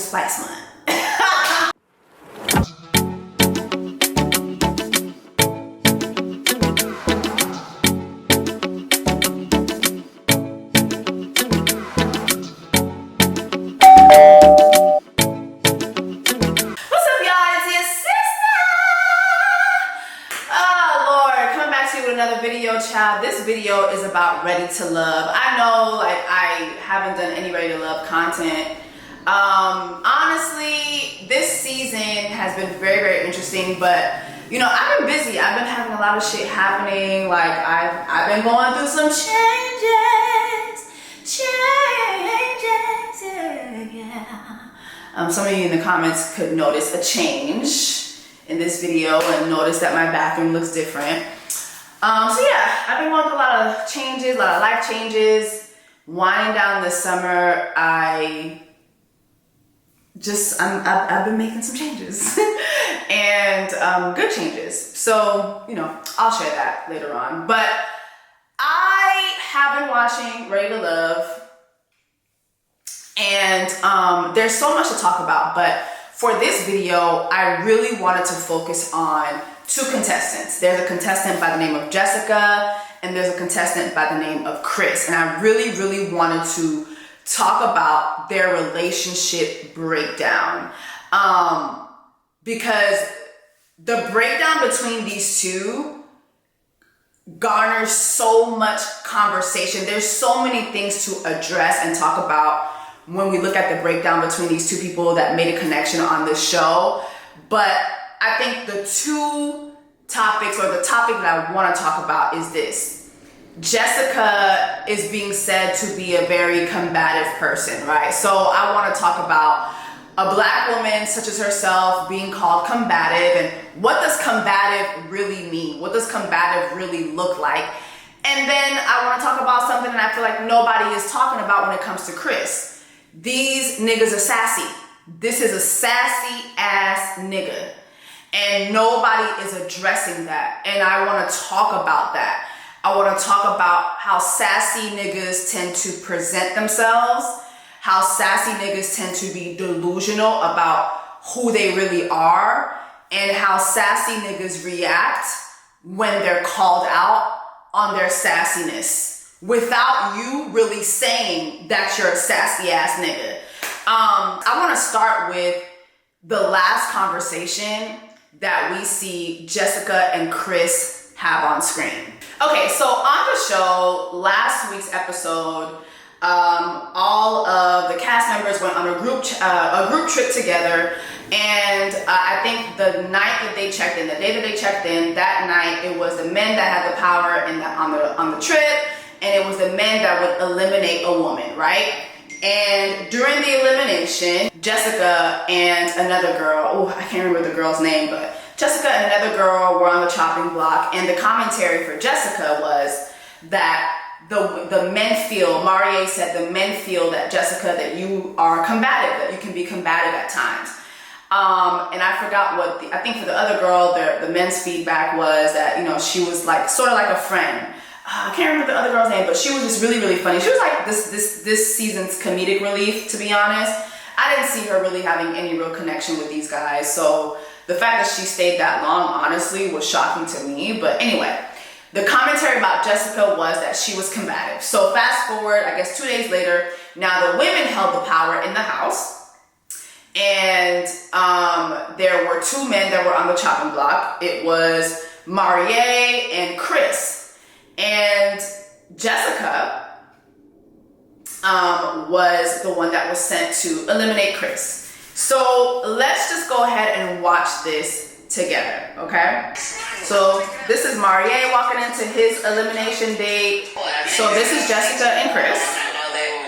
Spice Month. Child, this video is about Ready to Love. I know, like, I haven't done any Ready to Love content. Honestly, this season has been very, very interesting, but you know, I've been busy. I've been having a lot of shit happening. Like, I've been going through some changes, yeah. Some of you in the comments could notice a change in this video and notice that my bathroom looks different. So yeah, I've been going through a lot of changes, a lot of life changes. Winding down this summer, I've been making some changes and good changes. So, you know, I'll share that later on. But I have been watching Ready to Love, and there's so much to talk about. But for this video, I really wanted to focus on two contestants. There's a contestant by the name of Jessica, and there's a contestant by the name of Chris. And I really, really wanted to talk about their relationship breakdown. Because the breakdown between these two garners so much conversation. There's so many things to address and talk about when we look at the breakdown between these two people that made a connection on this show. But I think the two topics, or the topic that I want to talk about, is this. Jessica is being said to be a very combative person, right? So I want to talk about a black woman such as herself being called combative, and what does combative really mean? What does combative really look like? And then I want to talk about something that I feel like nobody is talking about when it comes to Chris. These niggas are sassy. This is a sassy ass nigga. And nobody is addressing that. And I want to talk about that. I want to talk about how sassy niggas tend to present themselves, how sassy niggas tend to be delusional about who they really are, and how sassy niggas react when they're called out on their sassiness without you really saying that you're a sassy ass nigga. I want to start with the last conversation that we see Jessica and Chris have on screen. Okay, so on the show, last week's episode, all of the cast members went on a group trip together, and I think the night that they checked in, the day that they checked in, that night it was the men that had the power on the trip, and it was the men that would eliminate a woman, right? And during the elimination, Jessica and another girl, I can't remember the girl's name, but Jessica and another girl were on the chopping block, and the commentary for Jessica was that the men feel, Marie said, the men feel that Jessica, that you are combative, that you can be combative at times. And I forgot what I think for the other girl, the men's feedback was that, you know, she was like, sort of like a friend. I can't remember the other girl's name, but she was just really, really funny. She was like this season's comedic relief, to be honest. I didn't see her really having any real connection with these guys. So the fact that she stayed that long, honestly, was shocking to me. But anyway, the commentary about Jessica was that she was combative. So fast forward, I guess 2 days later, now the women held the power in the house. And there were two men that were on the chopping block. It was Marie and Chris. And Jessica was the one that was sent to eliminate Chris. So let's just go ahead and watch this together, okay? So this is Marie walking into his elimination date. So this is Jessica and Chris.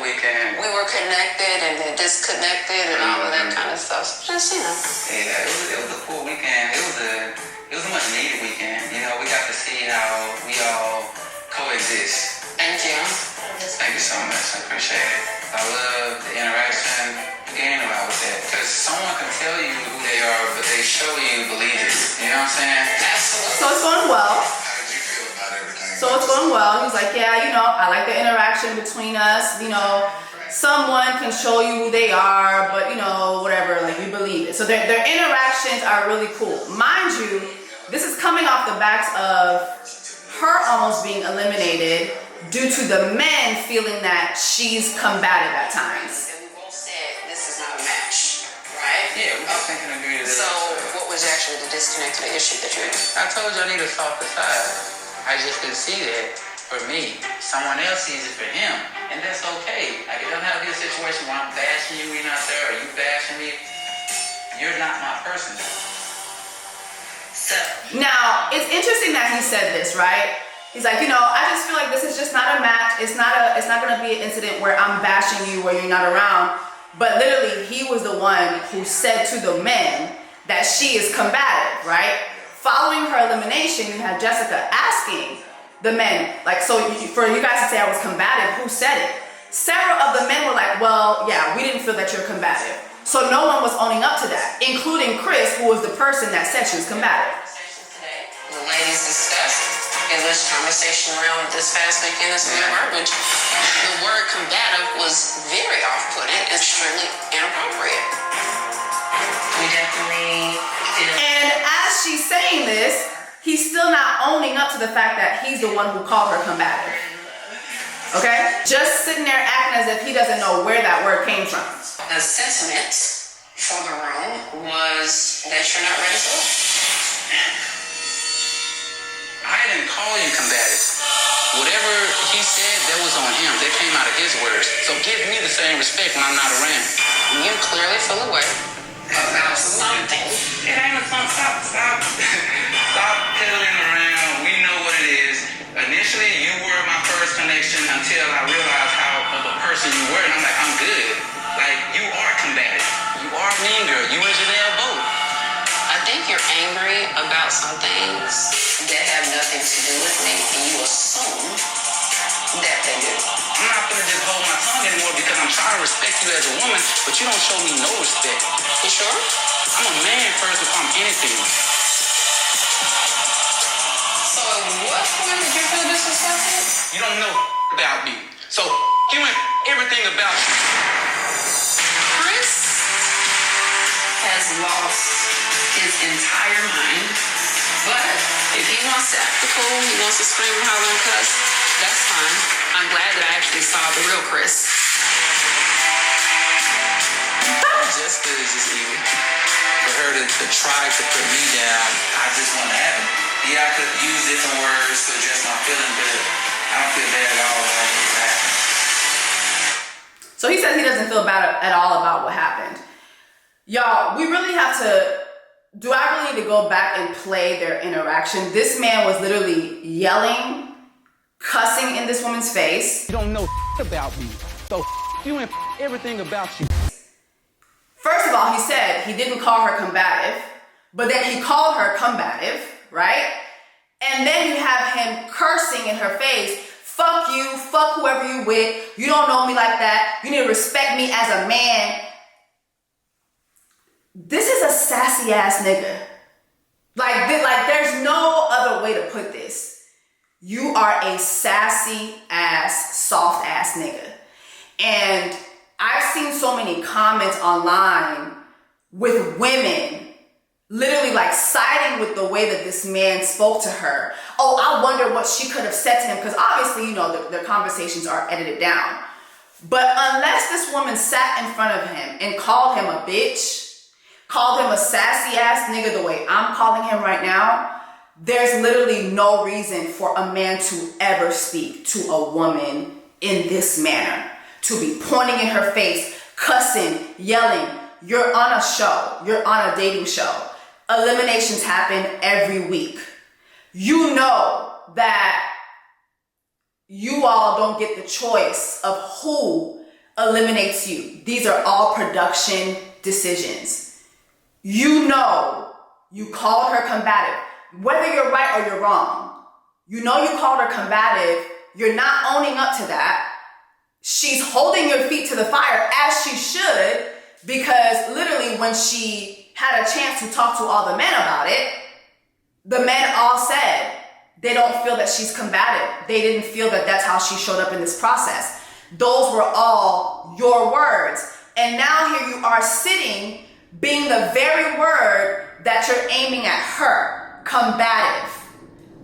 We were connected and then disconnected and all of that kind of stuff. So just, you know. Yeah, it was a cool weekend. It was a much needed weekend. You know, we got to see how we all coexist. Thank you. Thank you so much. I appreciate it. I love the interaction. Gain a lot with that. Because someone can tell you who they are, but they show you believe it. You know what I'm saying? Absolutely. So it's going well. How did you feel about everything? So it's going well. He's like, yeah, you know, I like the interaction between us. You know, someone can show you who they are, but you know, whatever, like you believe it. So their interactions are really cool. Mind you, this is coming off the backs of her almost being eliminated due to the men feeling that she's combative at times. And we both said this is not a match, right? Yeah, we both think and agree to that. So what was actually the disconnect to the issue that you're in? I told you I need a softer side. I just didn't see that for me. Someone else sees it for him, and that's okay. Like, it doesn't have to be a situation where I'm bashing you, we're not there, or you bashing me. You're not my person. So. Now, it's interesting that he said this, right? He's like, you know, I just feel like this is just not a match. It's not gonna be an incident where I'm bashing you where you're not around. But literally, he was the one who said to the men that she is combative, right? Following her elimination, you had Jessica asking the men, like, so for you guys to say I was combative, who said it? Several of the men were like, well, yeah, we didn't feel that you're combative. So no one was owning up to that, including Chris, who was the person that said she was combative. The ladies discussed in this conversation around this past weekend, this word, which the word combative was very off-putting, extremely inappropriate. We definitely feel. And as she's saying this, he's still not owning up to the fact that he's the one who called her combative. Okay? Just sitting there acting as if he doesn't know where that word came from. The sentiment for the room was that you're not ready for it. I didn't call you combative. Whatever he said, that was on him. That came out of his words. So give me the same respect when I'm not around. You clearly feel away about something. It ain't a fun. Stop piddling around. We know what it is. Initially, you were my first connection until I realized how of a person you were, and I'm like, I'm good. Like, you are combative. You are mean girl. You and Janelle both. I think you're angry about some things that have nothing to do with me, and you assume that they do. I'm not gonna just hold my tongue anymore because I'm trying to respect you as a woman, but you don't show me no respect. You sure? I'm a man first before I'm anything. So at what point did you feel disrespected? You don't know about me. So you and everything about you. Chris has lost his entire mind, but if he wants to act the fool, he wants to scream and holler and cuss, that's fine. I'm glad that I actually saw the real Chris. Jessica is just evil. For her to try to put me down, I just want to have it. Yeah, I could use different words to address my feelings, but I don't feel bad at all about what happened. So he says he doesn't feel bad at all about what happened. Y'all, we really have to, do I really need to go back and play their interaction? This man was literally yelling, cussing in this woman's face. You don't know about me, so you and everything about you. First of all, he said he didn't call her combative, but then he called her combative, right? And then you have him cursing in her face, fuck you, fuck whoever you with, you don't know me like that, you need to respect me as a man. This is a sassy ass nigga. Like there's no other way to put this. You are a sassy ass, soft ass nigga. And I've seen so many comments online with women literally like siding with the way that this man spoke to her. Oh, I wonder what she could have said to him, because obviously, you know, their conversations are edited down. But unless this woman sat in front of him and called him a bitch, called him a sassy ass nigga the way I'm calling him right now, there's literally no reason for a man to ever speak to a woman in this manner. To be pointing in her face, cussing, yelling. You're on a show. You're on a dating show. Eliminations happen every week. You know that you all don't get the choice of who eliminates you. These are all production decisions. You know you called her combative. Whether you're right or you're wrong, you know you called her combative. You're not owning up to that. She's holding your feet to the fire, as she should, because literally when she had a chance to talk to all the men about it, the men all said they don't feel that she's combative. They didn't feel that that's how she showed up in this process. Those were all your words. And now here you are sitting being the very word that you're aiming at her. Combative.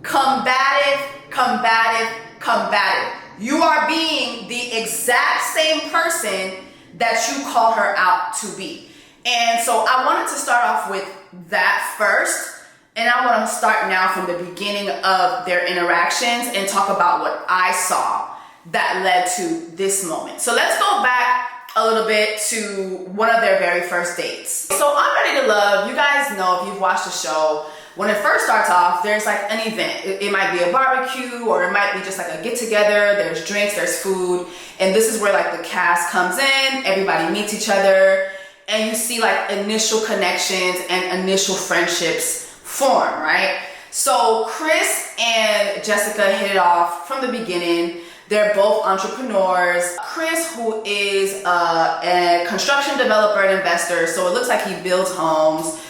Combative, combative, combative. You are being the exact same person that you called her out to be. And so I wanted to start off with that first. And I want to start now from the beginning of their interactions and talk about what I saw that led to this moment. So let's go back a little bit to one of their very first dates. So I'm Ready to Love. You guys know, if you've watched the show, when it first starts off, there's like an event. It might be a barbecue, or it might be just like a get together. There's drinks, there's food. And this is where like the cast comes in, everybody meets each other, and you see like initial connections and initial friendships form, right? So Chris and Jessica hit it off from the beginning. They're both entrepreneurs. Chris, who is a construction developer and investor, so it looks like he builds homes,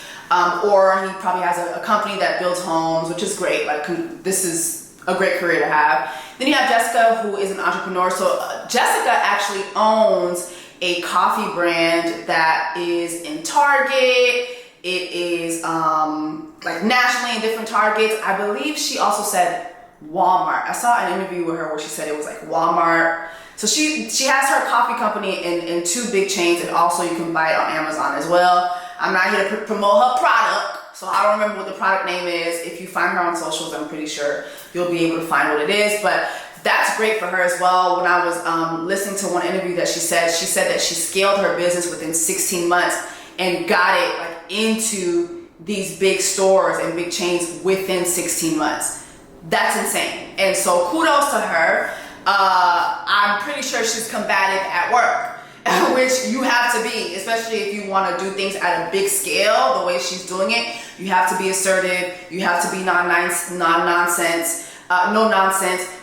or he probably has a company that builds homes, which is great. Like, this is a great career to have. Then you have Jessica, who is an entrepreneur. So Jessica actually owns a coffee brand that is in Target. It is like nationally in different Targets. I believe she also said Walmart. I saw an interview with her where she said it was like Walmart. So she has her coffee company in two big chains, and also you can buy it on Amazon as well. I'm not here to promote her product, so I don't remember what the product name is. If you find her on socials, I'm pretty sure you'll be able to find what it is. But that's great for her as well. When I was listening to one interview that she said that she scaled her business within 16 months and got it like into these big stores and big chains within 16 months. That's insane. And so kudos to her. I'm pretty sure she's combative at work, which you have to be, especially if you want to do things at a big scale the way she's doing it. You have to be assertive. You have to be no nonsense.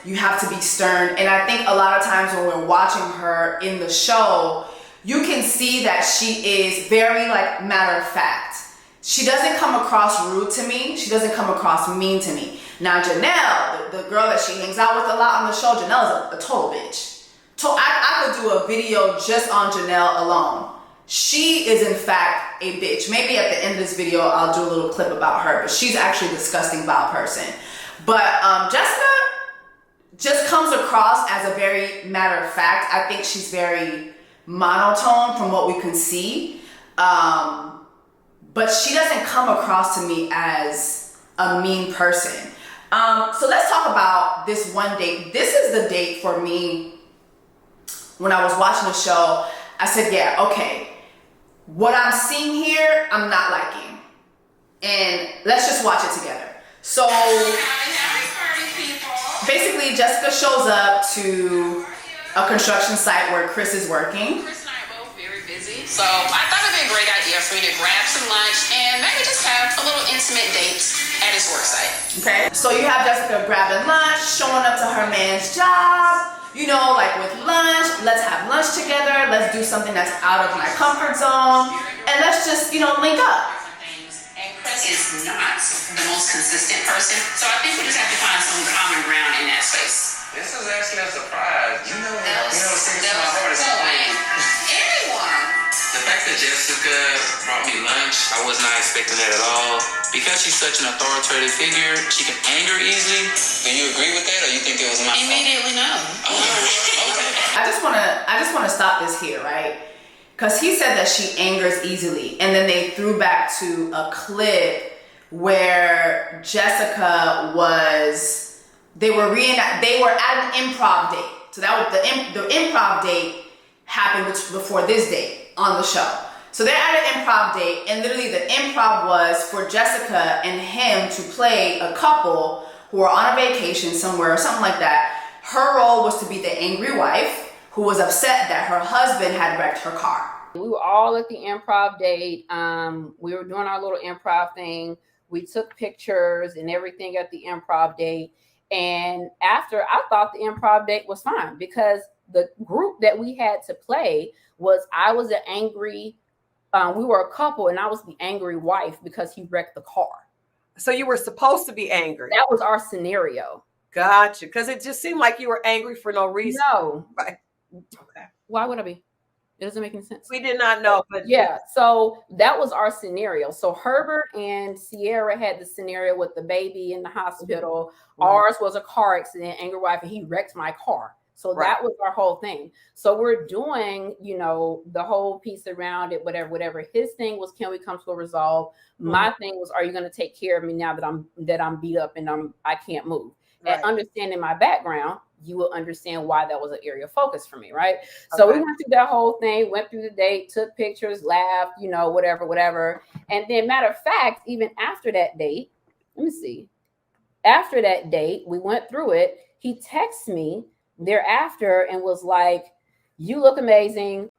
You have to be stern. And I think a lot of times when we're watching her in the show, you can see that she is very like matter of fact. She doesn't come across rude to me. She doesn't come across mean to me. Now Janelle, the girl that she hangs out with a lot on the show, Janelle is a total bitch. I could do a video just on Janelle alone. She is in fact a bitch. Maybe at the end of this video, I'll do a little clip about her, but she's actually a disgusting vile person. But Jessica just comes across as a very matter of fact. I think she's very monotone from what we can see. But she doesn't come across to me as a mean person. So let's talk about this one date. This is the date for me. When I was watching the show, I said, yeah, okay, what I'm seeing here, I'm not liking. And let's just watch it together. So basically, Jessica shows up to a construction site where Chris is working. Chris and I are both very busy, so I thought it'd be a great idea for me to grab some lunch and maybe just have a little intimate date at his work site. Okay, so you have Jessica grabbing lunch, showing up to her man's job. You know, like with lunch, let's have lunch together. Let's do something that's out of my comfort zone. And let's just, link up. And Chris is not the most consistent person. So I think we just have to find some common ground in that space. This is actually a surprise. Anyone. The fact that Jessica brought me lunch, I was not expecting that at all. Because she's such an authoritative figure, she can anger easily. Do you agree with that, or you think it was my fault? Immediately no. Okay. I just wanna stop this here, right? Because he said that she angers easily, and then they threw back to a clip where Jessica they were at an improv date. So that was the improv date happened before this date on the show. So they're at an improv date, and literally the improv was for Jessica and him to play a couple who are on a vacation somewhere or something like that. Her role was to be the angry wife who was upset that her husband had wrecked her car. We were all at the improv date. We were doing our little improv thing. We took pictures and everything at the improv date. And after, I thought the improv date was fine because the group that we had to play was, I was an angry, we were a couple, and I was the angry wife because he wrecked the car. So you were supposed to be angry. That was our scenario. Gotcha. Because it just seemed like you were angry for no reason. No. Right. Okay. Why would I be? It doesn't make any sense. We did not know, but Yeah, so that was our scenario. So Herbert and Sierra had the scenario with the baby in the hospital. Ours was a car accident, angry wife, and he wrecked my car. So that was our whole thing. So we're doing, you know, the whole piece around it, whatever. His thing was, can we come to a resolve? My thing was, are you going to take care of me now that I'm beat up and I can't move? And understanding my background, you will understand why that was an area of focus for me, right? So we went through that whole thing, went through the date, took pictures, laughed, you know, whatever. And then, matter of fact, even after that date, let me see. After that date, we went through it. He texted me thereafter and was like, "You look amazing."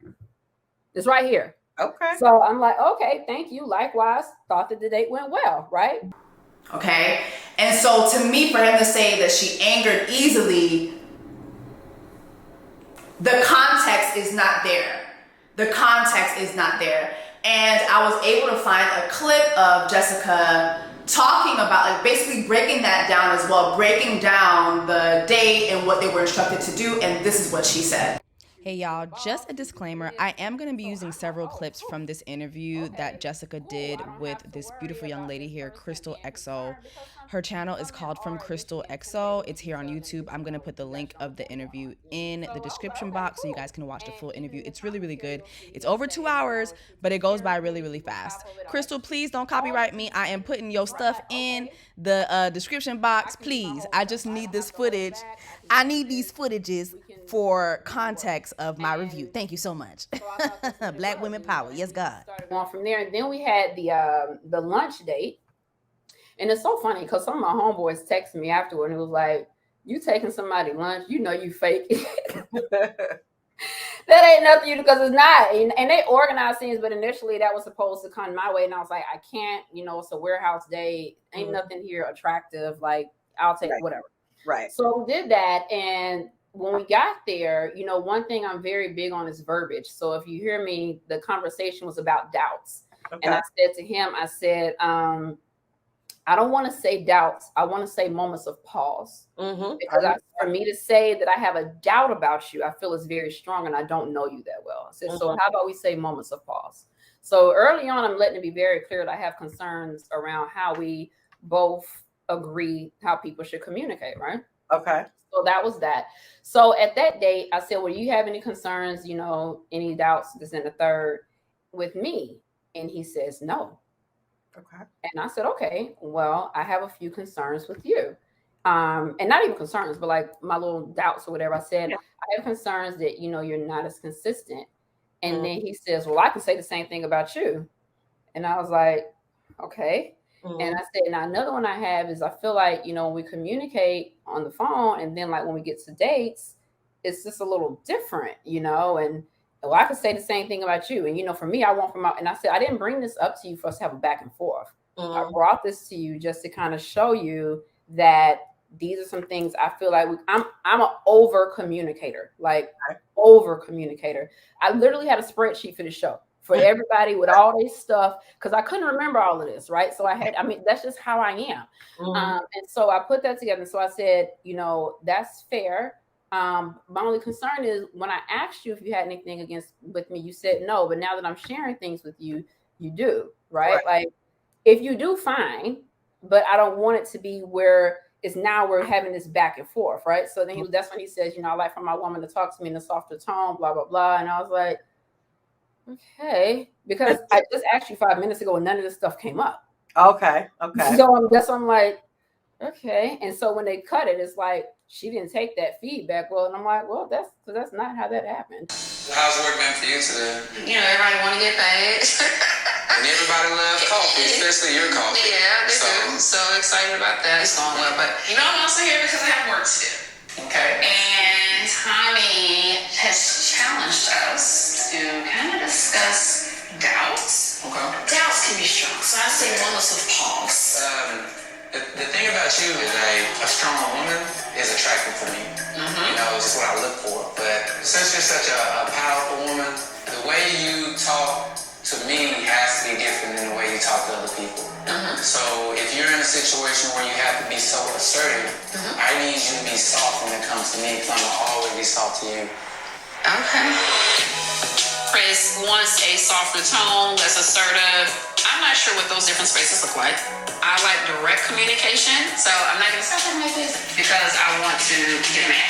It's right here. Okay. So I'm like, okay, thank you. Likewise, thought that the date went well, right? Okay. And so to me, for him to say that she angered easily, the context is not there. The context is not there. And I was able to find a clip of Jessica talking about, like, basically breaking that down as well, breaking down the date and what they were instructed to do. And this is what she said. Hey y'all, just a disclaimer, I am going to be using several clips from this interview that Jessica did with this beautiful young lady here, Crystal XO. Her channel is called From Crystal XO. It's here on YouTube. I'm going to put the link of the interview in the description box so you guys can watch the full interview. It's really, really good. It's over 2 hours, but it goes by really, really fast. Crystal, please don't copyright me. I am putting your stuff in the description box, please. I just need this footage. I need these footages for context of my review. Thank you so much. Black women power. Yes, God. Started going from there. And then we had the lunch date. And it's so funny because some of my homeboys texted me afterward and it was like, "You taking somebody lunch? You know you fake." That ain't nothing you do, because it's not. And they organized things, but initially that was supposed to come my way. And I was like, I can't, you know, it's a warehouse day. Ain't nothing here attractive. Like, I'll take whatever. Right. So we did that. And when we got there, you know, one thing I'm very big on is verbiage. So if you hear me, the conversation was about doubts. And I said to him, I said, I don't want to say doubts. I want to say moments of pause. Because for me to say that I have a doubt about you, I feel is very strong and I don't know you that well. I said, so how about we say moments of pause? So early on, I'm letting it be very clear that I have concerns around how we both agree how people should communicate, right? Okay. So that was that. So at that date, I said, well, do you have any concerns, you know, any doubts, this and the third with me? And he says, no. Okay. And I said, okay, well, I have a few concerns with you. And not even concerns, but like my little doubts or whatever. I said, I have concerns that, you know, you're not as consistent. And then he says, well, I can say the same thing about you. And I was like, okay. And I said, now another one I have is I feel like, you know, when we communicate on the phone and then like when we get to dates, it's just a little different, you know, and well, I could say the same thing about you. And, you know, for me, I want from out, and I said, I didn't bring this up to you for us to have a back and forth. I brought this to you just to kind of show you that these are some things I feel like I'm an over communicator, like over communicator. I literally had a spreadsheet for the show for everybody with all this stuff because I couldn't remember all of this, right? So I mean, that's just how I am. And so I put that together. So I said, you know, that's fair. My only concern is when I asked you if you had anything with me, you said no. But now that I'm sharing things with you, you do, right? Like if you do, fine. But I don't want it to be where it's now we're having this back and forth, right? So then that's when he says, you know, I like for my woman to talk to me in a softer tone, blah, blah, blah. And I was like, okay, because I just asked you 5 minutes ago and none of this stuff came up. Okay. So I'm like, okay. And so when they cut it, it's like, she didn't take that feedback well. And I'm like, well, that's not how that happened. How's work been for you today? You know, everybody want to get paid. And everybody loves coffee, especially your coffee. Yeah, they do. So excited about that. It's going well. But, you know, I'm also here because I have work to do. Okay. And Tommy has challenged us to kind of discuss doubts. Okay. Doubts can be strong. So I say moments of pause. The thing about you is a strong woman is attractive for me. You know, it's just what I look for. But since you're such a powerful woman, the way you talk to me has to be different than the way you talk to other people. So if you're in a situation where you have to be so assertive, I need you to be soft when it comes to me because I'm going to always be soft to you. Okay. Chris wants a softer tone, less assertive. I'm not sure what those different spaces look like. I like direct communication, so I'm not gonna say something like this because I want to get mad.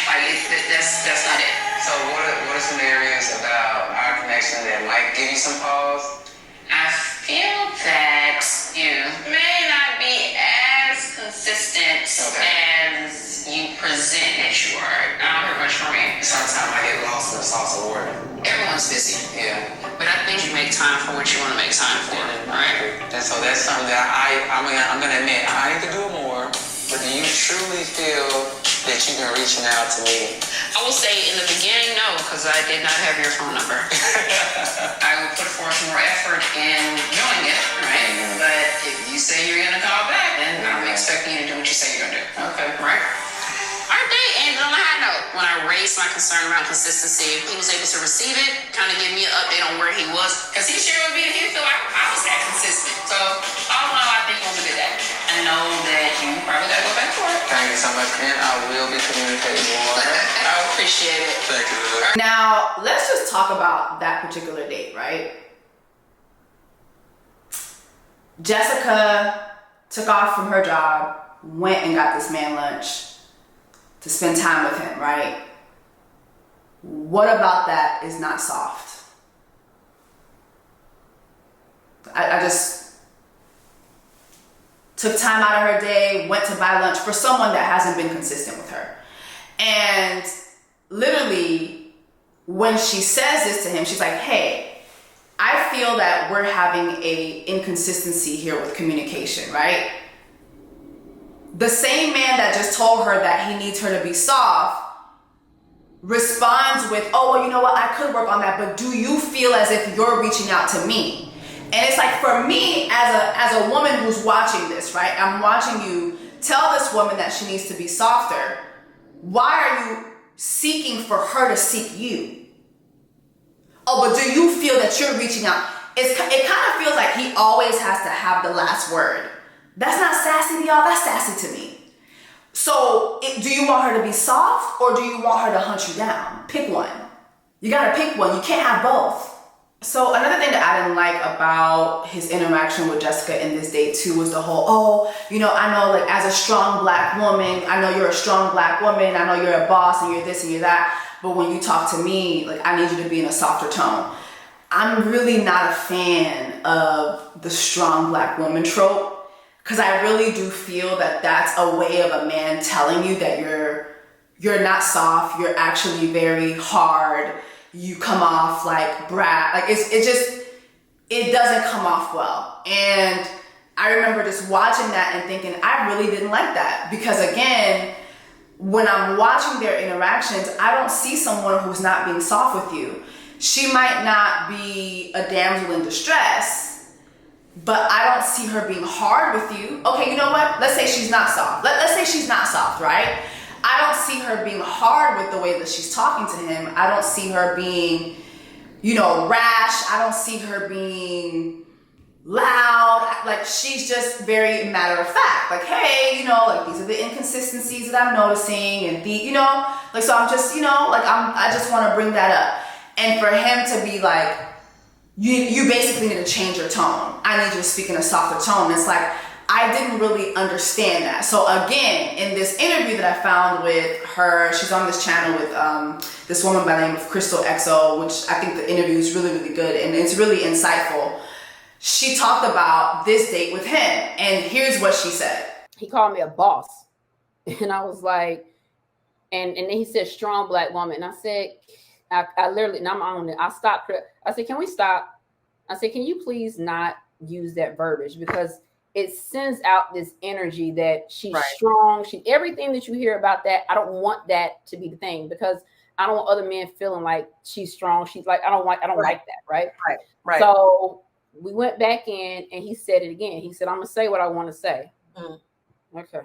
That's not it. So what are some areas about our connection that might give you some pause? I feel that you may not be as consistent as you present that you are. I don't hear much from you. Sometimes I get lost in the sauce of work. Everyone's busy. Yeah. But I think you make time for what you want to make time for, right? And so that's something that I'm gonna admit, I need to do more, but do you truly feel that you've been reaching out to me? I will say in the beginning, no, because I did not have your phone number. I will put forth more effort in doing it, right? But if you say you're gonna call back, then I'm expecting you to do what you say you're gonna do. Okay, right? Our date ended on a high note. When I raised my concern around consistency, he was able to receive it, kind of give me an update on where he was, because he shared with me that he felt like I was that consistent. So all in all, I think it was a good day. I know that you probably gotta go back to work. Thank you so much, and I will be communicating more. I appreciate it. Thank you. Now, let's just talk about that particular date, right? Jessica took off from her job, went and got this man lunch to spend time with him, right? What about that is not soft? I just took time out of her day, went to buy lunch for someone that hasn't been consistent with her. And literally, when she says this to him, she's like, hey, I feel that we're having a inconsistency here with communication, right? The same man that just told her that he needs her to be soft responds with, oh, well, you know what? I could work on that, but do you feel as if you're reaching out to me? And it's like, for me, as a woman who's watching this, right? I'm watching you tell this woman that she needs to be softer. Why are you seeking for her to seek you? Oh, but do you feel that you're reaching out? It kind of feels like he always has to have the last word. That's not sassy to y'all, that's sassy to me. So do you want her to be soft or do you want her to hunt you down? Pick one. You gotta pick one, you can't have both. So another thing that I didn't like about his interaction with Jessica in this date too was the whole, oh, you know, I know like as a strong black woman, I know you're a strong black woman, I know you're a boss and you're this and you're that, but when you talk to me, like I need you to be in a softer tone. I'm really not a fan of the strong black woman trope. Because I really do feel that that's a way of a man telling you that you're not soft, you're actually very hard, you come off like brat. Like it doesn't come off well. And I remember just watching that and thinking, I really didn't like that. Because again, when I'm watching their interactions, I don't see someone who's not being soft with you. She might not be a damsel in distress, but I don't see her being hard with you. Okay, you know what? Let's say she's not soft. Let's say she's not soft, right? I don't see her being hard with the way that she's talking to him. I don't see her being, rash. I don't see her being loud. Like, she's just very matter of fact. Like, hey, like these are the inconsistencies that I'm noticing and so I'm just, I just want to bring that up. And for him to be like, you basically need to change your tone. I need you to speak in a softer tone. It's like, I didn't really understand that. So again, in this interview that I found with her, she's on this channel with this woman by the name of CHRISTAL XO, which I think the interview is really, really good and it's really insightful. She talked about this date with him, and here's what she said. He called me a boss. And I was like, and then he said, strong black woman. And I said, I literally, and I'm on it. I stopped. I said, can we stop? I said, can you please not use that verbiage? Because it sends out this energy that she's strong. Everything that you hear about that, I don't want that to be the thing, because I don't want other men feeling like she's strong. She's like, I don't like that. Right. So we went back in and he said it again. He said, I'm going to say what I want to say. Okay.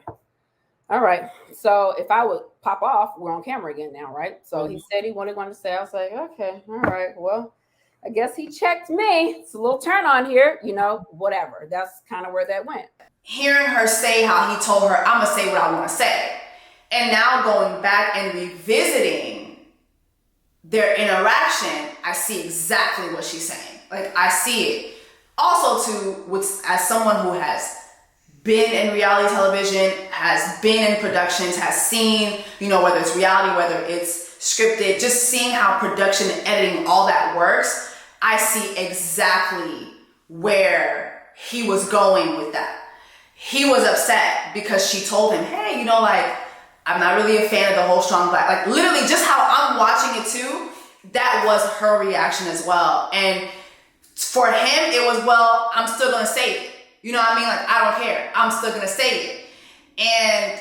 All right. So if I would pop off, we're on camera again now, right? So he said he wanted to say. I was like, okay, all right. Well, I guess he checked me. It's a little turn on here, whatever. That's kind of where that went. Hearing her say how he told her, I'm going to say what I want to say. And now going back and revisiting their interaction, I see exactly what she's saying. Like, I see it. Also, too, as someone who has been in reality television, has been in productions, has seen, you know, whether it's reality, whether it's scripted, just seeing how production and editing, all that works, I see exactly where he was going with that. He was upset because she told him, hey, you know, like, I'm not really a fan of the whole strong black. Like, literally, just how I'm watching it too, that was her reaction as well. And for him, it was, well, I'm still gonna say it. You know what I mean? Like, I don't care. I'm still gonna say it. And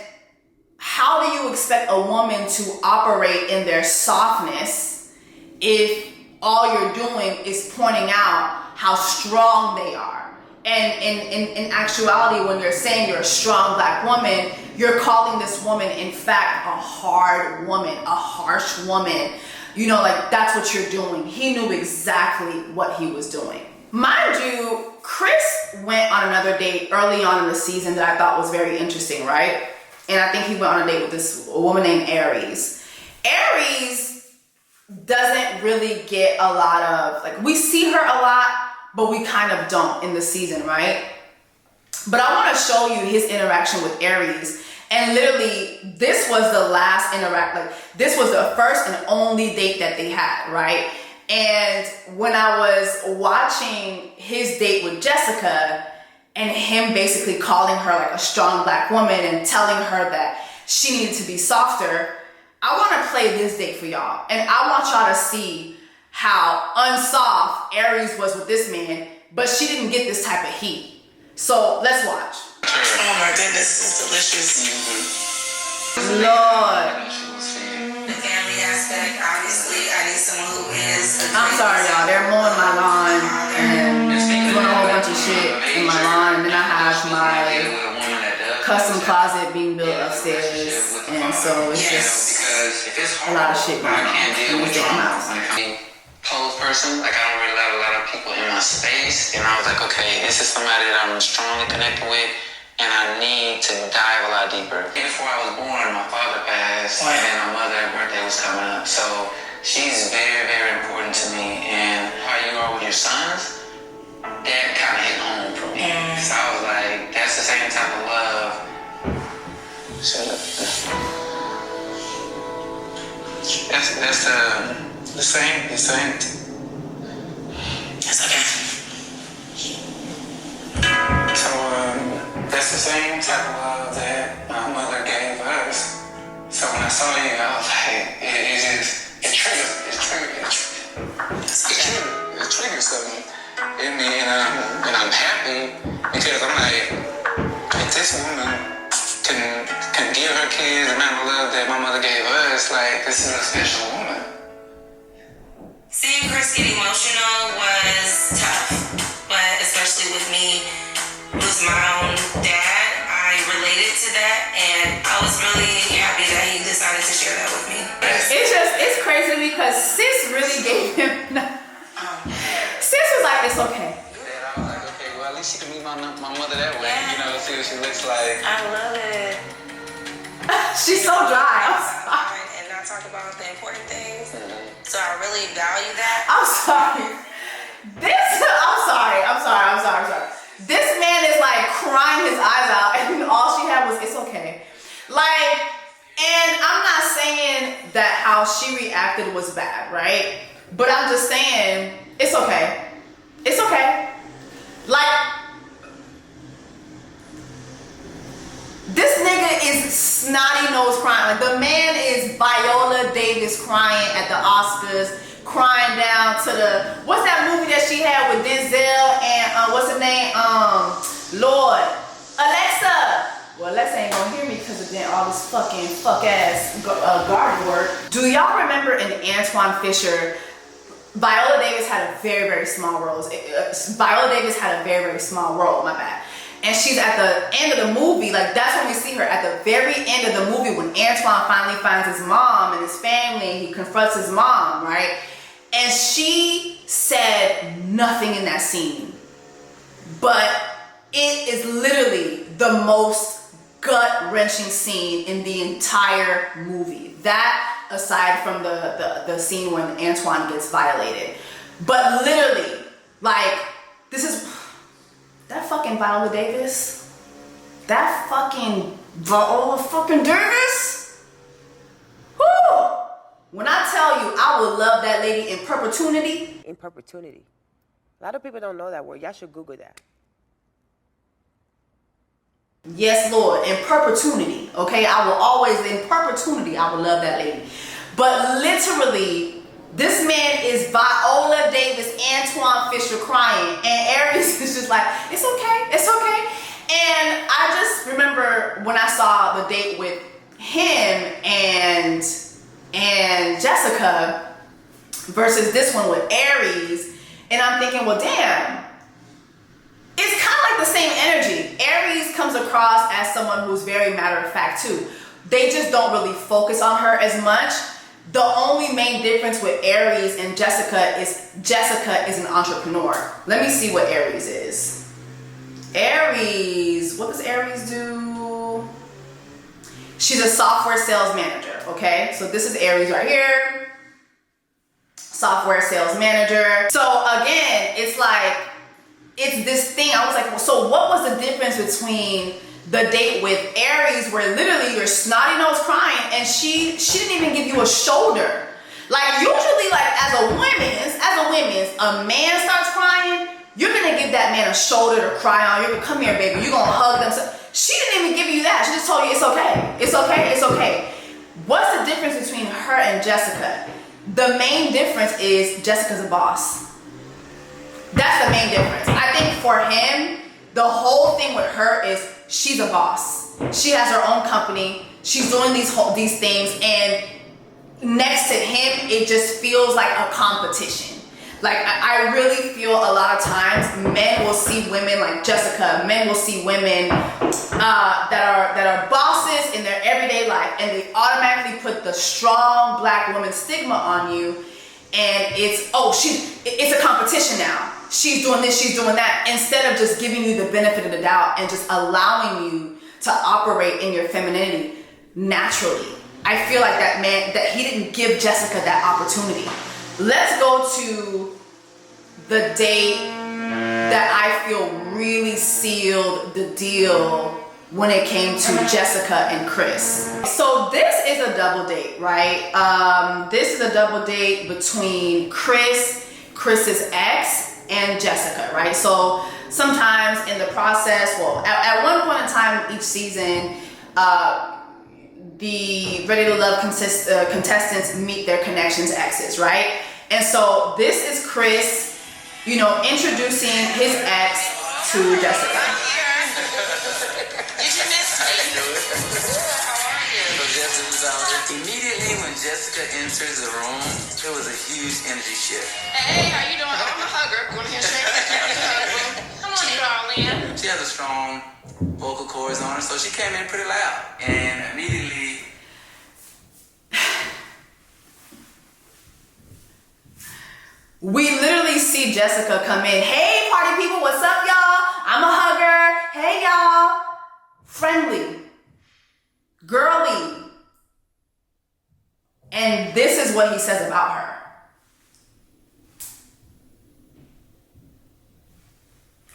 how do you expect a woman to operate in their softness if all you're doing is pointing out how strong they are? And in actuality, when you're saying you're a strong black woman, you're calling this woman, in fact, a hard woman, a harsh woman. You know, like, that's what you're doing. He knew exactly what he was doing. Mind you, Chris went on another date early on in the season that I thought was very interesting, right? And I think he went on a date with this woman named Aries. Aries doesn't really get a lot of, like, we see her a lot, but we kind of don't in the season, right? But I want to show you his interaction with Aries. And literally, this was the last this was the first and only date that they had, right? And when I was watching his date with Jessica and him basically calling her like a strong black woman and telling her that she needed to be softer, I want to play this date for y'all. And I want y'all to see how unsoft Aries was with this man, but she didn't get this type of heat. So let's watch. Oh my goodness, it's delicious. Lord. The family aspect, obviously, I need someone who is. I'm sorry, y'all. They're mowing my lawn and doing a whole bunch of shit in my lawn. And then I have my custom closet being built upstairs. And so it's just a lot of shit going on in this damn house. Close person, like I don't really let a lot of people in my space, and I was like, okay, this is somebody that I'm strongly connected with, and I need to dive a lot deeper. Before I was born, my father passed, and then my mother's birthday was coming up, so she's very, very important to me, and how you are with your sons, that kind of hit home for me. So I was like, that's the same type of love. Shut up. That's the same. It's okay. So, that's the same type of love that my mother gave us. So when I saw you, I was like, it triggers something in me, and I'm happy because I'm like, if this woman can give her kids the amount of love that my mother gave us, like, this is a special woman. Seeing Chris get emotional was tough, but especially with me, losing my own dad, I related to that, and I was really happy that he decided to share that with me. It's crazy because sis really gave him. Sis was like, it's okay. I was like, okay, well, at least she can meet my mother that way, you know, see what she looks like. I love it. She's so dry. And not talk about the important things. So I really value that. I'm sorry. I'm sorry. This man is like crying his eyes out, and all she had was, it's okay. Like, and I'm not saying that how she reacted was bad, right? But I'm just saying, it's okay. It's okay. Like, this nigga is snotty nose crying. Like, the man is Viola Davis crying at the Oscars, crying down to the, what's that movie that she had with Denzel and what's her name? Lord, Alexa. Well, Alexa ain't gonna hear me because of then all this fuck ass garden work. Do y'all remember in Antoine Fisher, Viola Davis had a very, very small role. Viola Davis had a very, very small role, my bad. And she's at the end of the movie, like that's when we see her at the very end of the movie when Antoine finally finds his mom and his family and he confronts his mom, right? And she said nothing in that scene. But it is literally the most gut-wrenching scene in the entire movie. That aside from the scene when Antoine gets violated. But literally, like, this is that fucking Viola Davis. That fucking Viola fucking Davis. Whoo! When I tell you, I would love that lady in perpetuity. In perpetuity. A lot of people don't know that word. Y'all should Google that. Yes, Lord, in perpetuity. Okay, I will always, in perpetuity, I would love that lady. But literally, this man is Viola Davis, Antoine Fisher crying, and Aries is just like, it's okay, it's okay. And I just remember when I saw the date with him and Jessica versus this one with Aries, and I'm thinking, well, damn, it's kind of like the same energy. Aries comes across as someone who's very matter of fact too. They just don't really focus on her as much. The only main difference with Aries and Jessica is an entrepreneur. Let me see what Aries is. Aries, what does Aries do? She's a software sales manager, okay? So this is Aries right here. Software sales manager. So again, it's like, it's this thing. I was like, well, so what was the difference between the date with Aries, where literally you're snotty nose crying, and she didn't even give you a shoulder? Like, usually, like, as a women's, a man starts crying, you're gonna give that man a shoulder to cry on. You're gonna, come here, baby. You're gonna hug them. So she didn't even give you that. She just told you it's okay. It's okay. It's okay. What's the difference between her and Jessica? The main difference is Jessica's a boss. That's the main difference. I think for him, the whole thing with her is she's a boss. She has her own company. She's doing these things, and next to him, it just feels like a competition. Like, I really feel a lot of times men will see women like Jessica, men will see women that are bosses in their everyday life, and they automatically put the strong black woman stigma on you, and it's a competition now. She's doing this, she's doing that, instead of just giving you the benefit of the doubt and just allowing you to operate in your femininity naturally. I feel like that man, that he didn't give Jessica that opportunity. Let's go to the date that I feel really sealed the deal when it came to Jessica and Chris. So this is a double date, right? This is a double date between Chris's ex, and Jessica, right? So sometimes in the process, well, at one point in time each season, the Ready to Love contestants meet their connections exes, right? And so this is Chris, introducing his ex to Jessica. Did you miss me? Immediately when Jessica enters the room, there was a huge energy shift. Hey, how you doing? I'm a hugger. Go ahead and shake. Come on, darling. She has a strong vocal cords on her, so she came in pretty loud. And immediately, we literally see Jessica come in. Hey, party people, what's up, y'all? I'm a hugger. Hey, y'all. Friendly. Girly. And this is what he says about her.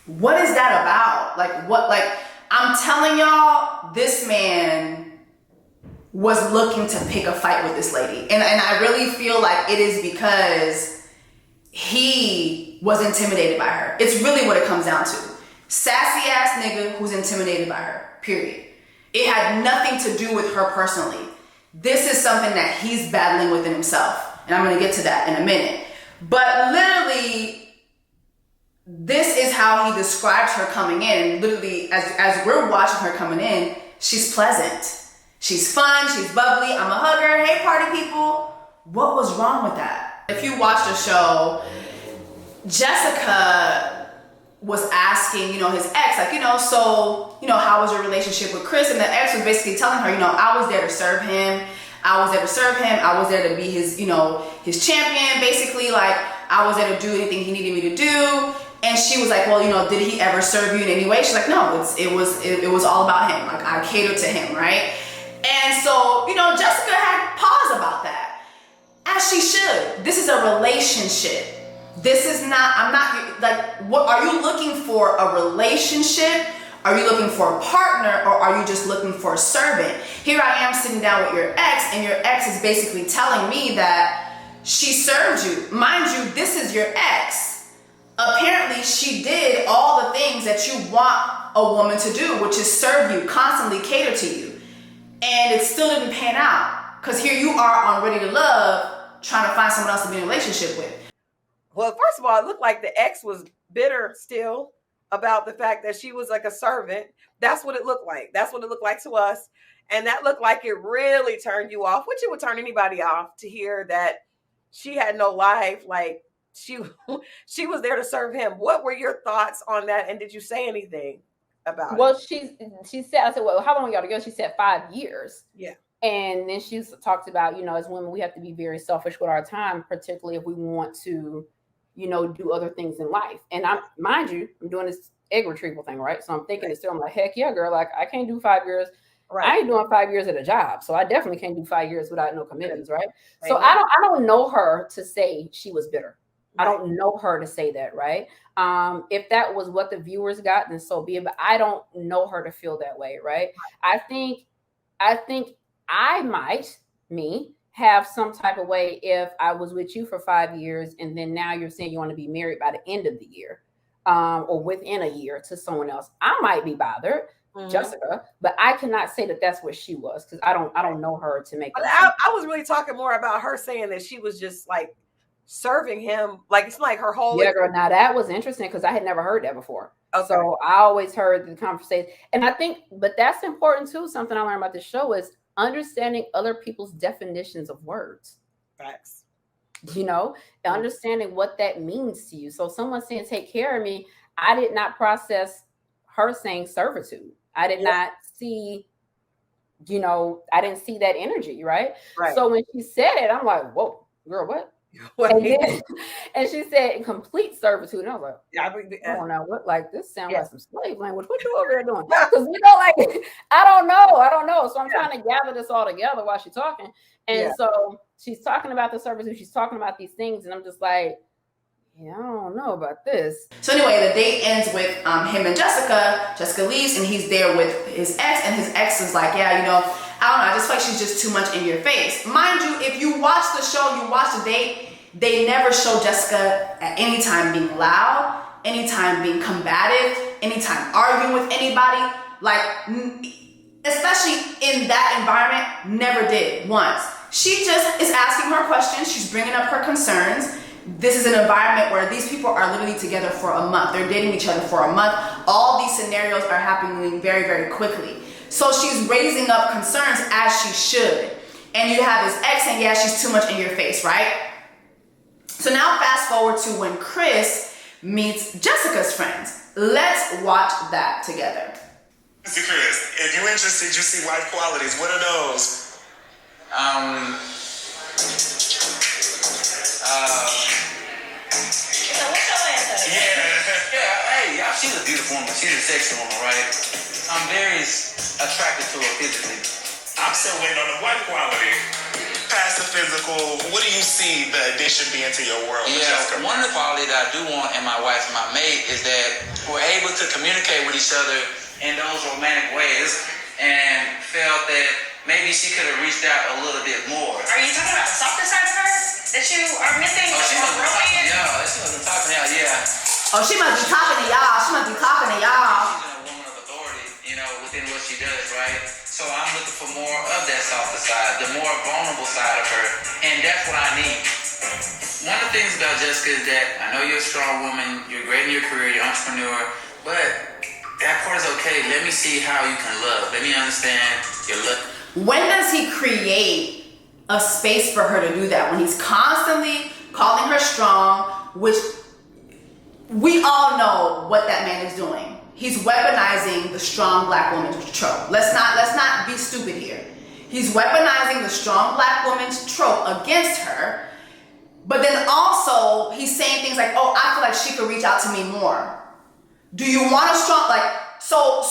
What is that about? I'm telling y'all, this man was looking to pick a fight with this lady. And I really feel like it is because he was intimidated by her. It's really what it comes down to. Sassy ass nigga who's intimidated by her, period. It had nothing to do with her personally. This is something that he's battling within himself. And I'm going to get to that in a minute. But literally, this is how he describes her coming in. Literally, as we're watching her coming in, she's pleasant. She's fun. She's bubbly. I'm a hugger. Hey, party people. What was wrong with that? If you watch the show, Jessica was asking, his ex, how was your relationship with Chris? And the ex was basically telling her, I was there to serve him. I was there to be his, his champion. Basically, I was there to do anything he needed me to do. And she was like, well, did he ever serve you in any way? She's like, no, it was all about him. Like, I catered to him, right? And so, Jessica had pause about that. As she should. This is a relationship. This is not, I'm not, like, what are you looking for? A relationship? Are you looking for a partner, or are you just looking for a servant? Here I am sitting down with your ex, and your ex is basically telling me that she served you. Mind you, this is your ex. Apparently, she did all the things that you want a woman to do, which is serve you, constantly cater to you. And it still didn't pan out. Because here you are on Ready to Love, trying to find someone else to be in a relationship with. Well, first of all, it looked like the ex was bitter still about the fact that she was like a servant. That's what it looked like. That's what it looked like to us. And that looked like it really turned you off, which it would turn anybody off to hear that she had no life. Like she was there to serve him. What were your thoughts on that? And did you say anything about it? Well, she said, I said, well, how long y'all together? She said 5 years. Yeah. And then she talked about, as women, we have to be very selfish with our time, particularly if we want to, do other things in life. And mind you, I'm doing this egg retrieval thing, right? So I'm thinking I'm like, heck yeah, girl, like I can't do 5 years. Right. I ain't doing 5 years at a job. So I definitely can't do 5 years without no commitments, right? So I don't know her to say she was bitter. Right. I don't know her to say that, right? If that was what the viewers got, then so be it. But I don't know her to feel that way, right? I think I might, have some type of way if I was with you for 5 years and then now you're saying you want to be married by the end of the year, or within a year to someone else. I might be bothered, Jessica, but I cannot say that that's what she was, because I don't know her to make. I was really talking more about her saying that she was just like serving him, like it's like her whole. Yeah, girl. Now that was interesting because I had never heard that before. Okay. So I always heard the conversation, and I think, but that's important too. Something I learned about this show is understanding other people's definitions of words. Facts. Understanding what that means to you. So someone saying take care of me, I did not process her saying servitude. I did not see, I didn't see that energy, right? So when she said it, I'm like, whoa, girl, what? And she said complete servitude. And I was like, I don't know what, like this sounds like some slave language. What you over there doing? Because like I don't know. So I'm trying to gather this all together while she's talking. And so she's talking about the servitude, she's talking about these things, and I'm just like, I don't know about this. So anyway, the date ends with him and Jessica. Jessica leaves and he's there with his ex, and his ex is like, I don't know, I just feel like she's just too much in your face. Mind you, if you watch the show, you watch the date, they never show Jessica at any time being loud, anytime being combative, anytime arguing with anybody. Like, especially in that environment, never did once. She just is asking her questions. She's bringing up her concerns. This is an environment where these people are literally together for a month. They're dating each other for a month. All these scenarios are happening very, very quickly. So she's raising up concerns as she should. And you have his ex saying, she's too much in your face, right? So now fast forward to when Chris meets Jessica's friends. Let's watch that together. Mr. Chris, if you're interested, you see wife qualities. What are those? She's a beautiful woman. She's a sexy woman, right? I'm very attracted to her physically. I'm still waiting on the wife quality. Past the physical, what do you see the addition being to your world? One of the qualities that I do want in my wife and my mate is that we're able to communicate with each other in those romantic ways, and felt that maybe she could have reached out a little bit more. Are you talking about the softer side of her that you are missing? Oh, she must be talking to y'all. She must be talking to y'all, Oh, she must be talking to y'all. She's a woman of authority, within what she does, right? So I'm looking for more of that softer side, the more vulnerable side of her, and that's what I need. One of the things about Jessica is that I know you're a strong woman, you're great in your career, you're an entrepreneur, but that part is okay. Let me see how you can love. Let me understand your look. When does he create a space for her to do that? When he's constantly calling her strong, which we all know what that man is doing. He's weaponizing the strong black woman's trope. Let's not be stupid here. He's weaponizing the strong black woman's trope against her, but then also he's saying things like, oh, I feel like she could reach out to me more. Do you want a strong, so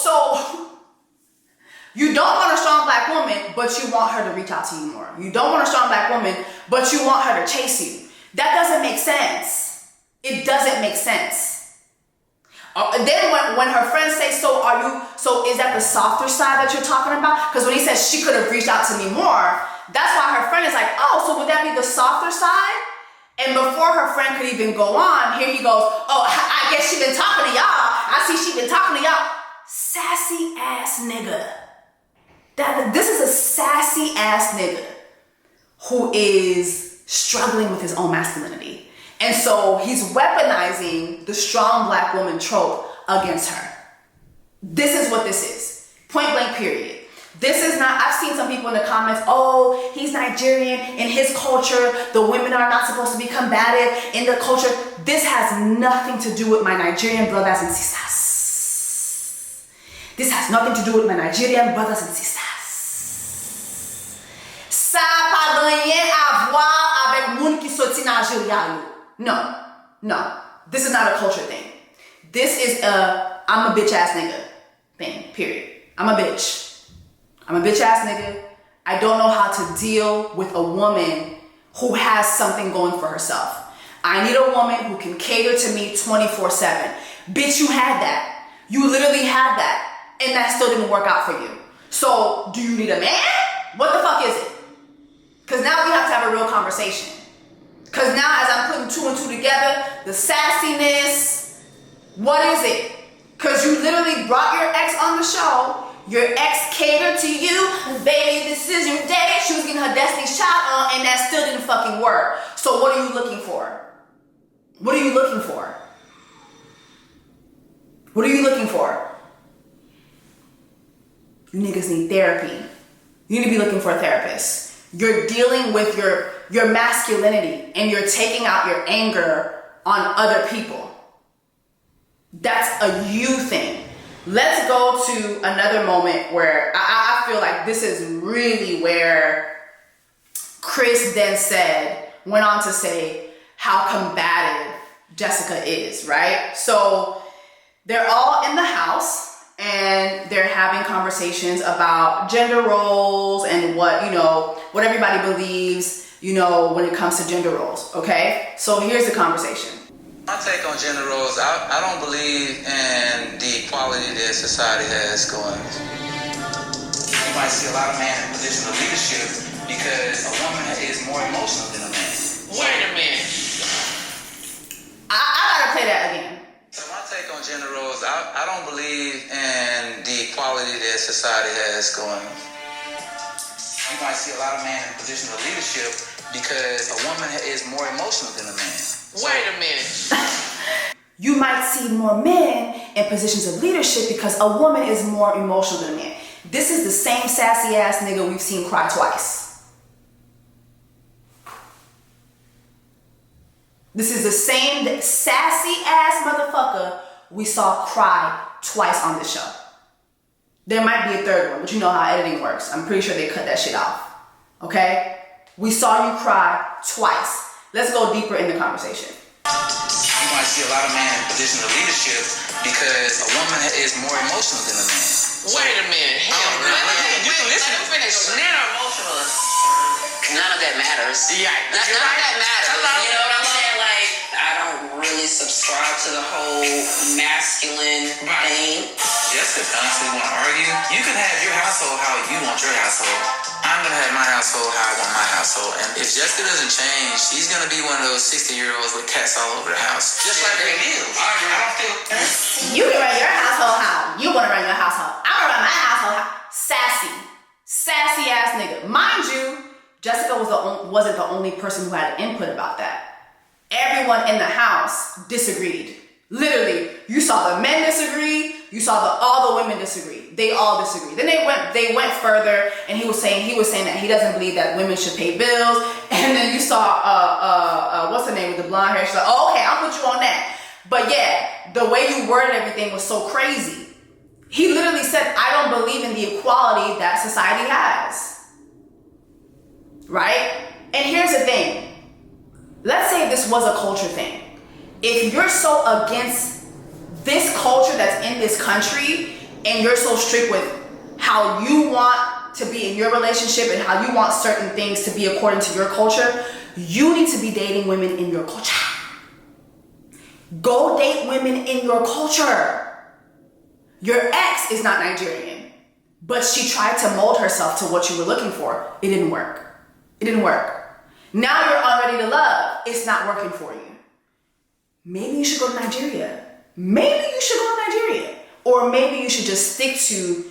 you don't want a strong black woman, but you want her to reach out to you more. You don't want a strong black woman, but you want her to chase you. That doesn't make sense. It doesn't make sense. Then when her friends say, so is that the softer side that you're talking about? Because when he says she could have reached out to me more, that's why her friend is like, oh, so would that be the softer side? And before her friend could even go on, here he goes, oh, I guess she been talking to y'all. I see she been talking to y'all. Sassy ass nigga. This is a sassy ass nigga who is struggling with his own masculinity. And so he's weaponizing the strong black woman trope against her. This is what this is. Point blank period. This is not, I've seen some people in the comments, oh, he's Nigerian. In his culture, the women are not supposed to be combative in the culture. This has nothing to do with my Nigerian brothers and sisters. This has nothing to do with my Nigerian brothers and sisters. Ça pas rien à voir avec moun qui sorti Nigeria. No. This is not a culture thing. This is I'm a bitch ass nigga thing, period. I'm a bitch ass nigga. I don't know how to deal with a woman who has something going for herself. I need a woman who can cater to me 24/7. Bitch, you had that. You literally had that. And that still didn't work out for you. So, do you need a man? What the fuck is it? Because now we have to have a real conversation. Because now as I'm putting 2 and 2 together, the sassiness, what is it? Because you literally brought your ex on the show. Your ex catered to you. Baby, this is your day. She was getting her Destiny's Child on and that still didn't fucking work. So what are you looking for? What are you looking for? What are you looking for? You niggas need therapy. You need to be looking for a therapist. You're dealing with your masculinity and you're taking out your anger on other people. That's a you thing. Let's go to another moment where I feel like this is really where Chris then went on to say how combative Jessica is, right? So they're all in the house and they're having conversations about gender roles and what everybody believes, when it comes to gender roles, okay? So here's the conversation. My take on gender roles, I don't believe in the equality that society has going. You might see a lot of men in positions of leadership because a woman is more emotional than a man. Wait a minute. I gotta play that again. So my take on gender roles, I don't believe in the equality that society has going. You might see a lot of men in positions of leadership because a woman is more emotional than a man. Wait a minute. You might see more men in positions of leadership because a woman is more emotional than a man. This is the same sassy ass nigga we've seen cry twice. This is the same sassy ass motherfucker we saw cry twice on this show. There might be a third one, but you know how editing works. I'm pretty sure they cut that shit off. Okay? We saw you cry twice. Let's go deeper in the conversation. You might see a lot of men in positions of leadership because a woman is more emotional than a man. Wait a minute. Hell no. You can listen. Let him finish. Men are emotional. None of that matters. Yeah. None of that matters. You know what I'm saying? Like, I don't really subscribe to the whole masculine thing. Just if honestly want to argue, you can have your household how you want your household. I'm going to have my household how I want my household. And if Jessica doesn't change, she's going to be one of those 60-year-olds with cats all over the house. Just like her is. I don't feel... You can run your household how you want to run your household. I'm going to run my household how. Sassy ass nigga. Mind you, Jessica wasn't the only person who had input about that. Everyone in the house disagreed. Literally, you saw the men disagree. You saw all the women disagree. They all disagree. Then they went further, and he was saying that he doesn't believe that women should pay bills. And then you saw what's her name with the blonde hair? She's like, oh, okay, I'll put you on that. But yeah, the way you worded everything was so crazy. He literally said, I don't believe in the equality that society has. Right? And here's the thing. Let's say this was a culture thing. If you're so against this culture that's in this country and you're so strict with how you want to be in your relationship and how you want certain things to be according to your culture, you need to be dating women in your culture. Go date women in your culture. Your ex is not Nigerian, but she tried to mold herself to what you were looking for. It didn't work. It didn't work. Now you're on Ready to Love. It's not working for you. Maybe you should go to Nigeria. Maybe you should go to Nigeria. Or maybe you should just stick to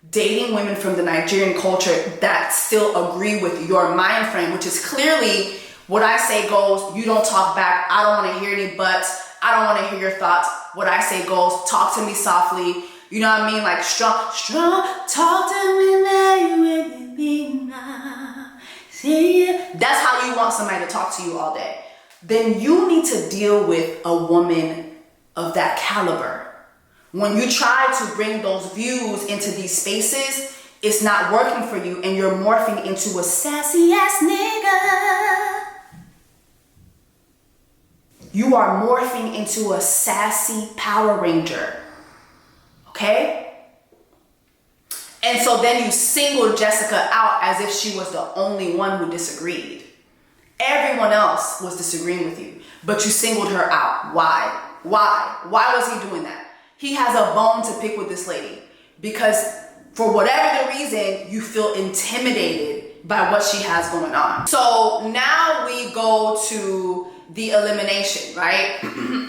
dating women from the Nigerian culture that still agree with your mind frame, which is clearly what I say goes. You don't talk back. I don't want to hear any buts. I don't want to hear your thoughts. What I say goes. Talk to me softly. You know what I mean? Like strong, talk to me now. That's how you want somebody to talk to you all day. Then you need to deal with a woman of that caliber. When you try to bring those views into these spaces, it's not working for you and you're morphing into a sassy ass nigga. You are morphing into a sassy Power Ranger. Okay? And so then you single Jessica out as if she was the only one who disagreed. Everyone else was disagreeing with you, but you singled her out. Why? Why was he doing that? He has a bone to pick with this lady because for whatever the reason, you feel intimidated by what she has going on. So now we go to the elimination, right?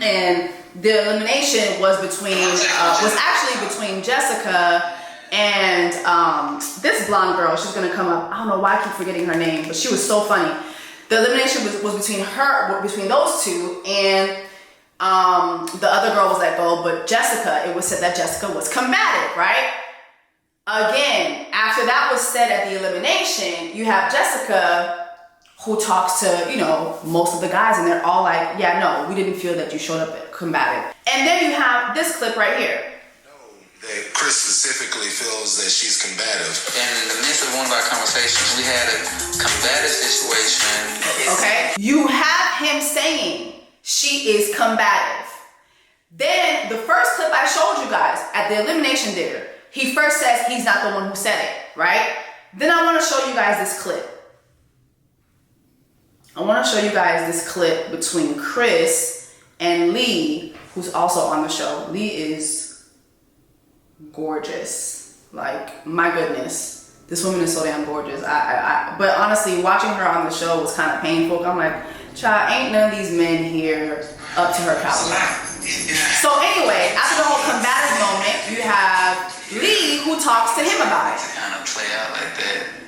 And the elimination was actually between Jessica and this blonde girl. She's gonna come up. I don't know why I keep forgetting her name, but she was so funny. The elimination was between those two, and the other girl was let go, but Jessica, it was said that Jessica was combative, right? Again, after that was said at the elimination, you have Jessica who talks to, you know, most of the guys, and they're all like, yeah, no, we didn't feel that you showed up at combative. And then you have this clip right here. That Chris specifically feels that she's combative. And in the midst of one of our conversations, we had a combative situation. Okay. You have him saying she is combative. Then the first clip I showed you guys at the elimination dinner, he first says he's not the one who said it, right? Then I want to show you guys this clip. I want to show you guys this clip between Chris and Lee, who's also on the show. Lee is gorgeous. Like, my goodness, this woman is so damn gorgeous. But honestly, watching her on the show was kind of painful. I'm like, child, ain't none of these men here up to her caliber. So anyway, after the whole combative moment, you have Lee who talks to him about it. To kind of play out like that.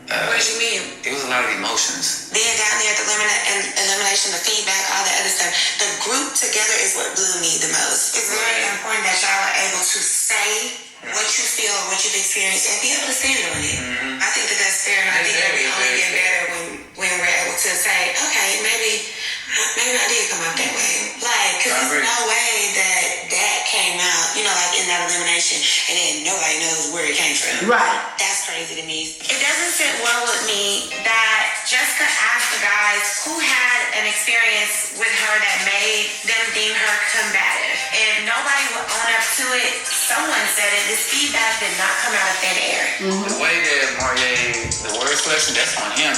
What do you mean? It was a lot of emotions. Being down there at the elimination, the feedback, all that other stuff, the group together is what blew me the most. It's very important that y'all are able to say what you feel, what you've experienced, and be able to stand on it. I think that that's fair, and I think that we only get better when we're able to say, okay, maybe I did come out that way. Like, because there's no way that came out, you know, like in that elimination, and then nobody knows where it came from. Right. That's crazy to me. It doesn't sit well with me that Jessica asked the guys who had an experience with her that made them deem her combative. And nobody would own up to it. Someone said it. This feedback did not come out of thin air. The way that Marie, the word selection, that's on him.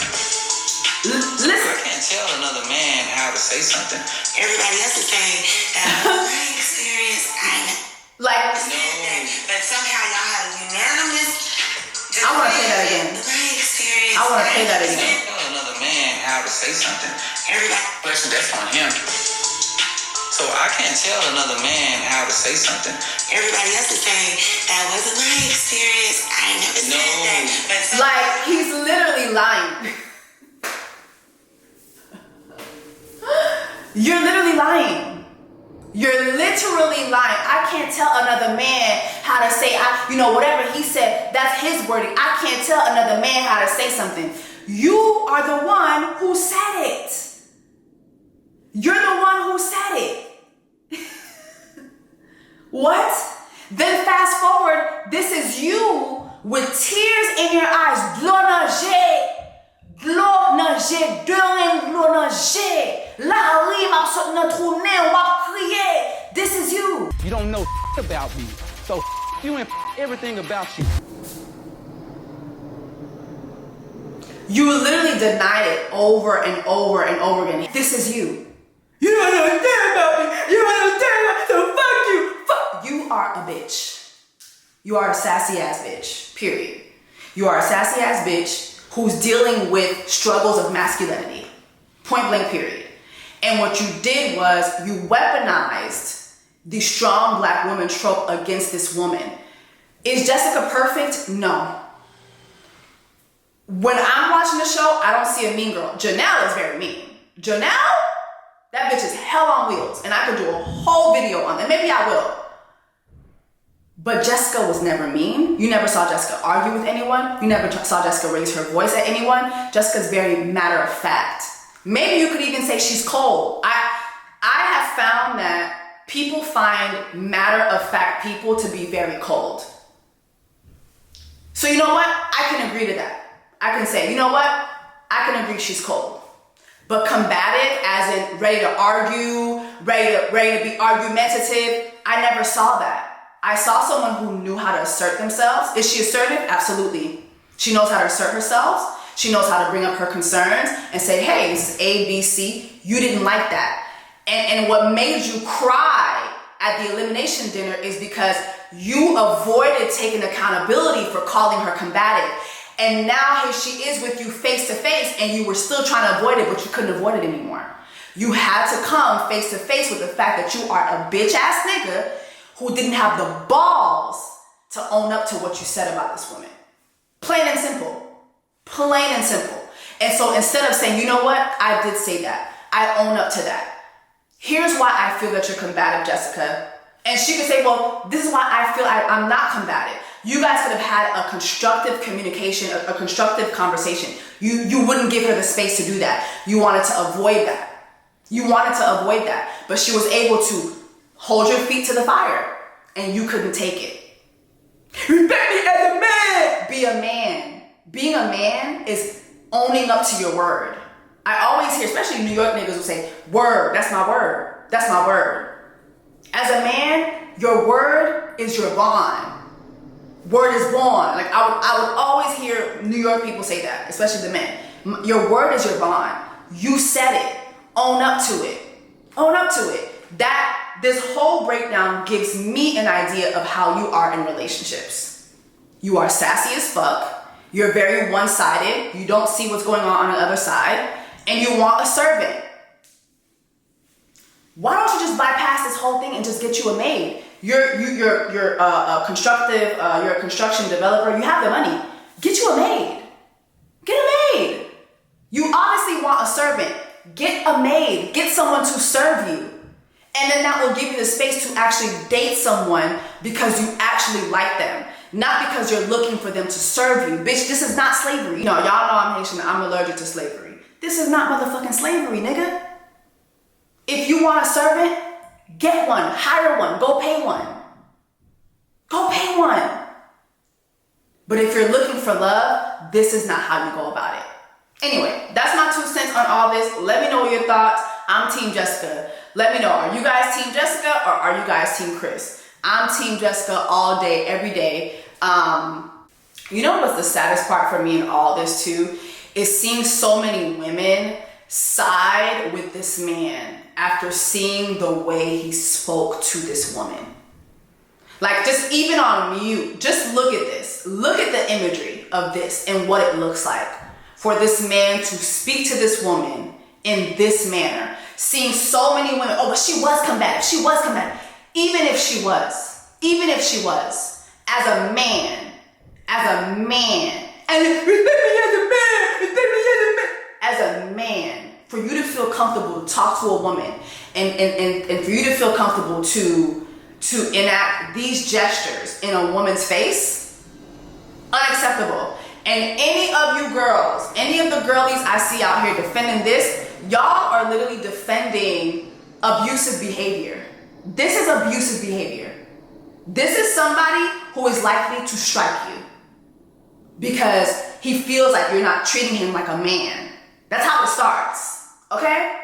Listen. I can't tell another man how to say something. Everybody else is saying that my experience, I know. Like, but somehow y'all had a unanimous. I want to play that again. I want to play that again. I can't tell another man how to say something. Everybody. That's on him. So I can't tell another man how to say something. Everybody else is saying that wasn't my experience. I never said that. But like, he's literally lying. You're literally lying. You're literally lying. I can't tell another man how to say, whatever he said, that's his wording. I can't tell another man how to say something. You are the one who said it. You're the one who said it. What? Then fast forward, this is you with tears in your eyes. This is you. You don't know about me, so you and everything about you. You literally denied it over and over and over again. This is you. You don't understand about me. You don't understand about me. So fuck you. Fuck. You are a bitch. You are a sassy ass bitch. Period. You are a sassy ass bitch who's dealing with struggles of masculinity. Point blank period. And what you did was you weaponized the strong black woman trope against this woman. Is Jessica perfect? No. When I'm watching the show, I don't see a mean girl. Janelle is very mean. Janelle, that bitch is hell on wheels. And I could do a whole video on that. Maybe I will. But Jessica was never mean. You never saw Jessica argue with anyone. You never saw Jessica raise her voice at anyone. Jessica's very matter of fact. Maybe you could even say she's cold. I have found that people find matter of fact people to be very cold. So you know what? I can agree to that. I can say, you know what? I can agree she's cold. But combative, as in ready to argue, ready to be argumentative, I never saw that. I saw someone who knew how to assert themselves. Is she assertive? Absolutely. She knows how to assert herself. She knows how to bring up her concerns and say, hey, this is A, B, C. You didn't like that. And what made you cry at the elimination dinner is because you avoided taking accountability for calling her combative. And now here she is with you face to face and you were still trying to avoid it, but you couldn't avoid it anymore. You had to come face to face with the fact that you are a bitch ass nigga who didn't have the balls to own up to what you said about this woman. Plain and simple. Plain and simple. And so instead of saying, you know what, I did say that, I own up to that. Here's why I feel that you're combative, Jessica. And she could say, well, this is why I feel I'm not combative. You guys could have had a constructive communication, a constructive conversation. You wouldn't give her the space to do that. You wanted to avoid that. You wanted to avoid that. But she was able to hold your feet to the fire and you couldn't take it. Respect me as a man. Be a man. Being a man is owning up to your word. I always hear, especially New York niggas will say, word, that's my word. That's my word. As a man, your word is your bond. Word is bond. Like I would always hear New York people say that, especially the men. Your word is your bond. You said it. Own up to it. Own up to it. This whole breakdown gives me an idea of how you are in relationships. You are sassy as fuck. You're very one-sided. You don't see what's going on the other side. And you want a servant. Why don't you just bypass this whole thing and just get you a maid? You're a constructive, you're a construction developer. You have the money. Get you a maid. Get a maid. You obviously want a servant. Get a maid. Get someone to serve you. And then that will give you the space to actually date someone because you actually like them. Not because you're looking for them to serve you. Bitch, this is not slavery. No, y'all know I'm Haitian. I'm allergic to slavery. This is not motherfucking slavery, nigga. If you want a servant, get one. Hire one. Go pay one. Go pay one. But if you're looking for love, this is not how you go about it. Anyway, that's my 2 cents on all this. Let me know your thoughts. I'm Team Jessica. Let me know, are you guys Team Jessica or are you guys Team Chris? I'm Team Jessica all day, every day. You know what's the saddest part for me in all this too? Is seeing so many women side with this man after seeing the way he spoke to this woman. Like just even on mute, just look at this. Look at the imagery of this and what it looks like for this man to speak to this woman in this manner. Seeing so many women, oh, but she was combative. She was combative. Even if she was, as a man, as a man, for you to feel comfortable to talk to a woman and for you to feel comfortable to enact these gestures in a woman's face, unacceptable. And any of you girls, any of the girlies I see out here defending this, y'all are literally defending abusive behavior. This is abusive behavior. This is somebody who is likely to strike you because he feels like you're not treating him like a man. That's how it starts, okay?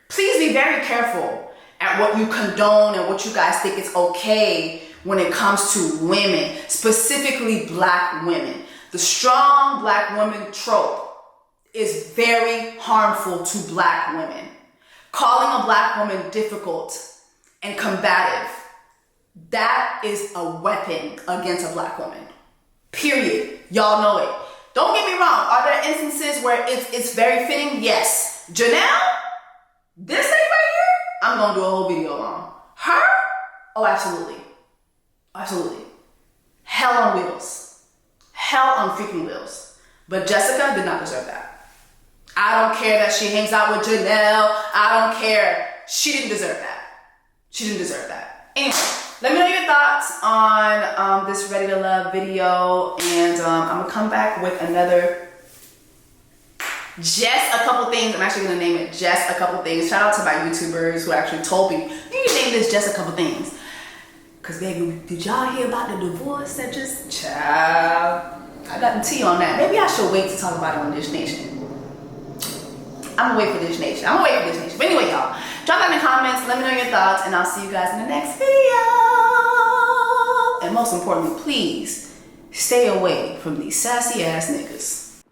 Please be very careful at what you condone and what you guys think is okay when it comes to women, specifically black women. The strong black woman trope is very harmful to Black women. Calling a Black woman difficult and combative, that is a weapon against a Black woman. Period. Y'all know it. Don't get me wrong. Are there instances where it's very fitting? Yes. Janelle, this thing right here, I'm going to do a whole video on. Her? Oh, absolutely. Absolutely. Hell on wheels. Hell on freaking wheels. But Jessica did not deserve that. I don't care that she hangs out with Janelle. I don't care. She didn't deserve that. She didn't deserve that. Anyway, let me know your thoughts on this Ready to Love video. And I'm going to come back with another Just a Couple Things. I'm actually going to name it Just a Couple Things. Shout out to my YouTubers who actually told me, you name this Just a Couple Things. Because, baby, did y'all hear about the divorce that just... Child, I got the tea on that. Maybe I should wait to talk about it on Dish Nation. I'm gonna wait for Dish Nation. I'm gonna wait for Dish Nation. But anyway, y'all, drop that in the comments. Let me know your thoughts, and I'll see you guys in the next video. And most importantly, please stay away from these sassy ass niggas.